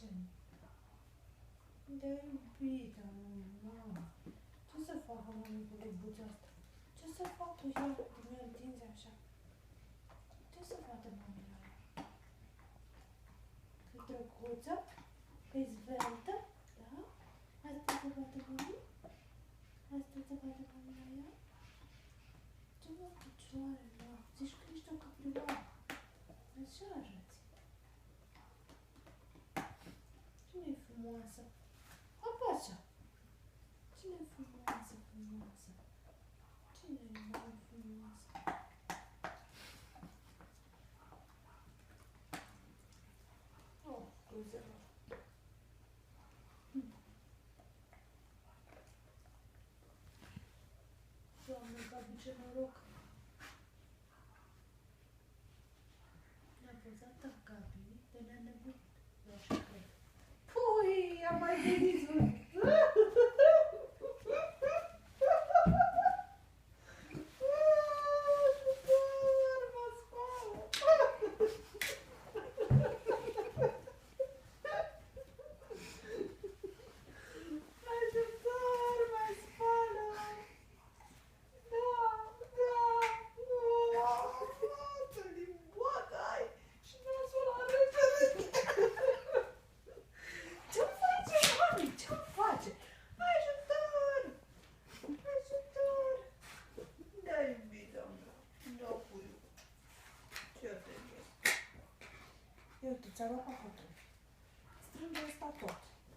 Ce? De iubită, mama. Ce să facă mami cu lubuța asta? Ce să facă ea când mi-o întinzi așa? Ce să facă mami la ea? Că-i drăguță? Că-i zveltă? Da? Asta se bate mami? Asta se bate mami la ea? Ce mă picioare, mă? Zici că ești o caprioară. Așa arăți. Cine-i frumoasă? Apasă! Cine-i frumoasă, frumoasă? Cine-i mai frumoasă? Oh, scuze-mă. Doamne, Gabi, ce noroc! Ne-a pozat Gabi de ne-a nebunit. Eu așa cred. Pui, a mai venit un... Uite, ți-a luat papatul. Strânge asta tot.